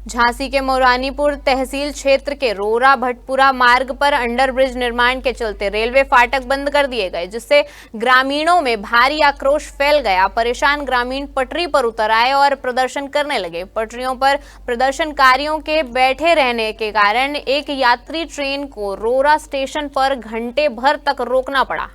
झांसी के मोरानीपुर तहसील क्षेत्र के रोरा भटपुरा मार्ग पर अंडरब्रिज निर्माण के चलते रेलवे फाटक बंद कर दिए गए, जिससे ग्रामीणों में भारी आक्रोश फैल गया। परेशान ग्रामीण पटरी पर उतर आए और प्रदर्शन करने लगे। पटरियों पर प्रदर्शनकारियों के बैठे रहने के कारण एक यात्री ट्रेन को रोरा स्टेशन पर घंटे भर तक रोकना पड़ा।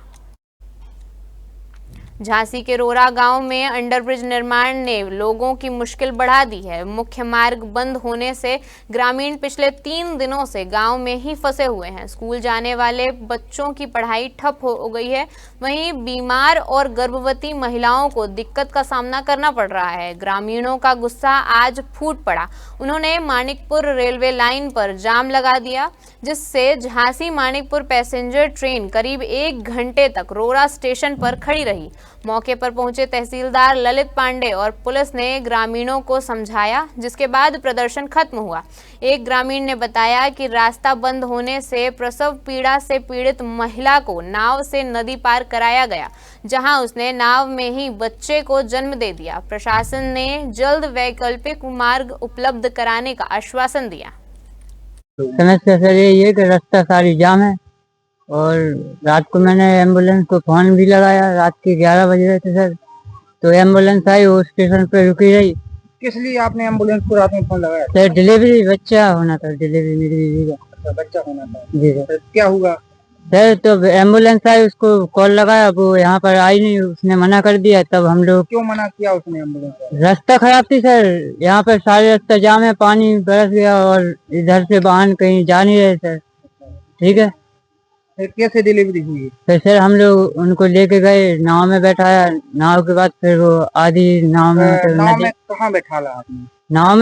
झांसी के रोरा गांव में अंडरब्रिज निर्माण ने लोगों की मुश्किल बढ़ा दी है। मुख्य मार्ग बंद होने से ग्रामीण पिछले 3 दिनों से गांव में ही फंसे हुए हैं। स्कूल जाने वाले बच्चों की पढ़ाई ठप हो गई है। वहीं बीमार और गर्भवती महिलाओं को दिक्कत का सामना करना पड़ रहा है। ग्रामीणों का गुस्सा आज फूट पड़ा। उन्होंने मानिकपुर रेलवे लाइन पर जाम लगा दिया, जिससे झांसी मानिकपुर पैसेंजर ट्रेन करीब 1 घंटे तक रोरा स्टेशन पर खड़ी रही। मौके पर पहुंचे तहसीलदार ललित पांडे और पुलिस ने ग्रामीणों को समझाया, जिसके बाद प्रदर्शन खत्म हुआ। एक ग्रामीण ने बताया कि रास्ता बंद होने से प्रसव पीड़ा से पीड़ित महिला को नाव से नदी पार कराया गया, जहां उसने नाव में ही बच्चे को जन्म दे दिया। प्रशासन ने जल्द वैकल्पिक मार्ग उपलब्ध कराने का आश्वासन दिया। समस्या सर यही है कि रास्ता सारी जाम है और रात को मैंने एम्बुलेंस को फोन भी लगाया। रात के 11 बज रहे थे सर, तो एम्बुलेंस आई, वो स्टेशन पे रुकी रही। किस लिए आपने एम्बुलेंस को रात में फोन लगाया? सर डिलीवरी बच्चा होना था, डिलीवरी मेरी बीवी का। अच्छा, बच्चा होना था जी सर। क्या हुआ सर तो एम्बुलेंस आई, उसको कॉल लगाया, वो यहाँ पर आई नहीं, उसने मना कर दिया। तब हम लोग क्यों मना किया उसने एम्बुलेंस? रास्ता खराब थी सर, यहाँ पर सारे रास्ता जाम है, पानी बरस गया और इधर से वाहन कहीं जा नहीं रहे सर। ठीक है, फिर कैसे डिलीवरी हुई? फिर सर हम लोग उनको लेके गए, नाव में बैठाया। नाव के बाद फिर वो आधी नाव में नाव में कहाँ बैठाला आपने?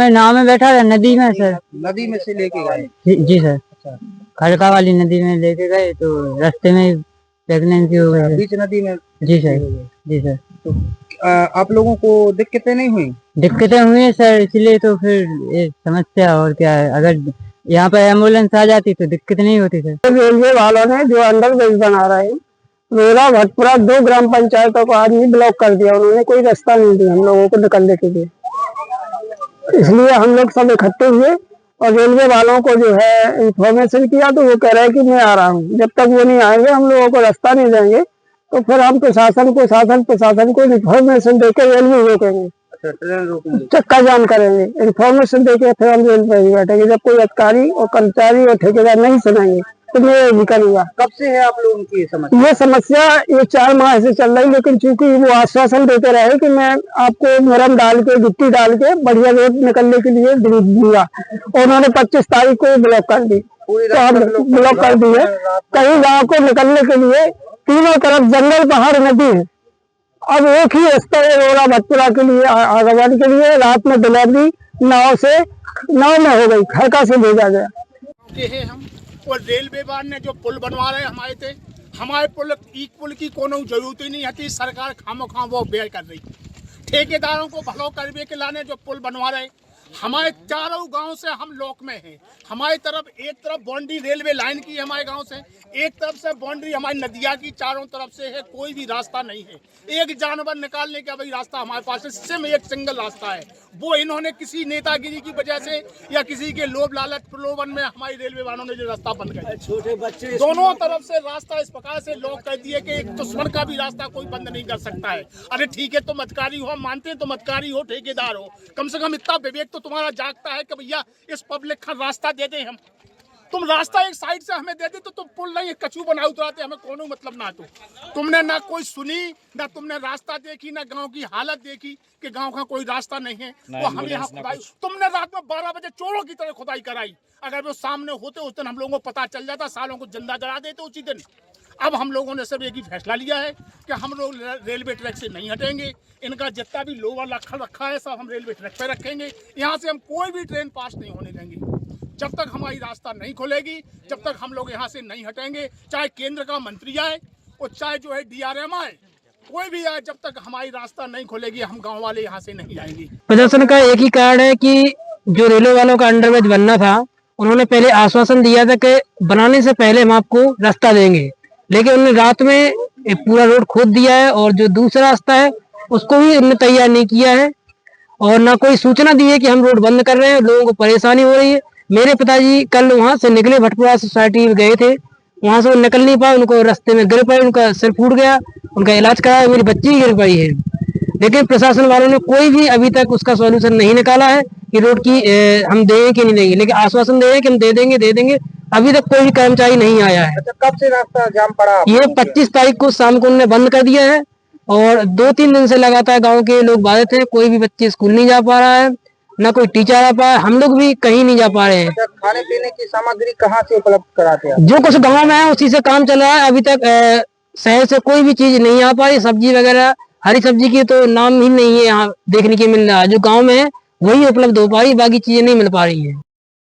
नाव में बैठा था, नदी में सर। नदी में से लेके गए? जी सर। अच्छा, खड़का वाली नदी में लेके गए, तो रास्ते में प्रेगनेंसी हो गई। बीच नदी में? जी सर। जी सर। तो आप लोगों को दिक्कतें नहीं हुई? दिक्कतें हुई है सर, इसलिए तो फिर ये समस्या और क्या है। अगर यहाँ पर एम्बुलेंस आ जाती तो दिक्कत नहीं होती सर। रेलवे वालों ने जो अंडरब्रिज बना रहे हैं, रोरा भटपुरा 2 ग्राम पंचायतों को आज ही ब्लॉक कर दिया। उन्होंने कोई रास्ता नहीं दिया हम लोगों को निकलने के लिए। इसलिए हम लोग सब इकट्ठे हुए और रेलवे वालों को जो है इंफॉर्मेशन किया, तो वो कह रहे हैं कि मैं आ रहा हूँ। जब तक वो नहीं आएंगे, हम लोगों को रास्ता नहीं देंगे, तो फिर हम प्रशासन को इंफॉर्मेशन देकर रेलवे रोकेंगे। अच्छा, ट्रेन रोकेंगे, चक्का जाम करेंगे। इंफॉर्मेशन देके फिर हम रेल पर ही बैठेंगे। जब कोई अधिकारी और कर्मचारी और ठेकेदार नहीं सुनेंगे तो मैं ये भी करूँगा। कब से है आप लोगों की समस्या? ये समस्या ये 4 माह से चल रही, लेकिन चूंकि वो आश्वासन देते रहे कि मैं आपको मुरम डाल के, गिट्टी डाल के बढ़िया रोड निकलने के लिए दूंगा, और उन्होंने 25 तारीख को ब्लॉक कर दी। तो हम ब्लॉक कर दी है। कहीं गाँव को निकलने के लिए तीनों तरफ जंगल, पहाड़, नदी है। अब एक ही रास्ता है रोरा भटपुरा के लिए आगे बढ़ने के लिए। रात में डिलीवरी नाव में हो गई, खड़का से भेजा गया। हैं हम, और रेलवे वाले ने जो पुल बनवा रहे हमारे पुल की कोनो जरूरत ही नहीं है। सरकार खामोखा वो बेयर कर रही। ठेकेदारों को भलो करवे के लाने जो पुल बनवा रहे, हमारे चारों गांव से हम लॉक में हैं। हमारी तरफ एक तरफ बाउंड्री रेलवे लाइन की है हमारे गांव से, एक तरफ से बाउंड्री हमारी नदिया की चारों तरफ से है। कोई भी रास्ता नहीं है। एक जानवर निकालने का भाई रास्ता हमारे पास है, सिर्फ एक सिंगल रास्ता है। वो इन्होंने किसी नेतागिरी की वजह से या किसी के लोभ लालच प्रलोभन में हमारी रेलवे वालों ने जो रास्ता बंद कर दिया। छोटे बच्चे दोनों तरफ से रास्ता इस प्रकार से लॉक कर दिए कि एक दुश्मन का भी रास्ता कोई बंद नहीं कर सकता है। अरे ठीक है, तुम अधिकारी हो, मानते हैं तुम अधिकारी हो, ठेकेदार हो, कम से कम इतना विवेक तो तुम्हारा जागता है कि भैया इस पब्लिक का रास्ता दे दें हम। तुम रास्ता एक साइड से हमें दे दे तो तुम पुल नहीं कचू बना उतराते, हमें कोनो मतलब ना। तो तुमने ना कोई सुनी, ना तुमने रास्ता देखी, ना गांव की हालत देखी कि गांव का कोई रास्ता नहीं है। वो हम यहाँ खुदाई, तुमने रात में 12 बजे चोरों की तरह खुदाई कराई। अगर वो सामने होते उस दिन हम लोगों को पता चल जाता, सालों को जिंदा जला देते उसी दिन। अब हम लोगों ने सिर्फ एक ही फैसला लिया है कि हम लोग रेलवे ट्रैक से नहीं हटेंगे। इनका जितना भी लोवर रखा है सब हम रेलवे ट्रैक पे रखेंगे। यहाँ से हम कोई भी ट्रेन पास नहीं होने देंगे जब तक हमारी रास्ता नहीं खुलेगी। जब तक हम लोग यहाँ से नहीं हटेंगे, चाहे केंद्र का मंत्री आए और चाहे जो है DRM आए, कोई भी आए, जब तक हमारी रास्ता नहीं खुलेगी हम गाँव वाले यहाँ से नहीं जाएंगे। प्रदर्शन का एक ही कारण है कि जो रेलवे वालों का अंडरब्रिज बनना था, उन्होंने पहले आश्वासन दिया था कि बनाने से पहले हम आपको रास्ता देंगे, लेकिन उन्होंने रात में एक पूरा रोड खोद दिया है और जो दूसरा रास्ता है उसको भी उन्होंने तैयार नहीं किया है। और ना कोई सूचना दी है कि हम रोड बंद कर रहे हैं, लोगों को परेशानी हो रही है। मेरे पिताजी कल वहां से निकले, भटपुरा सोसाइटी गए थे, वहां से वो निकल नहीं पाए, उनको रास्ते में गिर पड़े, उनका सिर फूट गया, उनका इलाज कराया, मेरी बच्ची गिर पड़ी है। लेकिन प्रशासन वालों ने कोई भी अभी तक उसका सॉल्यूशन नहीं निकाला है कि रोड की हम देंगे कि नहीं देंगे, लेकिन आश्वासन दे रहे हैं कि हम दे देंगे। अभी तक कोई भी कर्मचारी नहीं आया है। अच्छा, कब से रास्ता जाम पड़ा? ये 25 तारीख को शाम को उन्होंने बंद कर दिया है और 2-3 दिन से लगातार गांव के लोग बाधित हैं। कोई भी बच्चे स्कूल नहीं जा पा रहा है, ना कोई टीचर आ पा रहा है, हम लोग भी कहीं नहीं जा पा रहे हैं। अच्छा, खाने पीने की सामग्री कहाँ से उपलब्ध कराते हैं? जो कुछ गांव में है उसी से काम चल रहा है। अभी तक शहर से कोई भी चीज नहीं आ पा रही, सब्जी वगैरह, हरी सब्जी की तो नाम ही नहीं है यहाँ देखने के मिल रहा है। जो गाँव में है वही उपलब्ध हो पा रही, बाकी चीजें नहीं मिल पा रही है।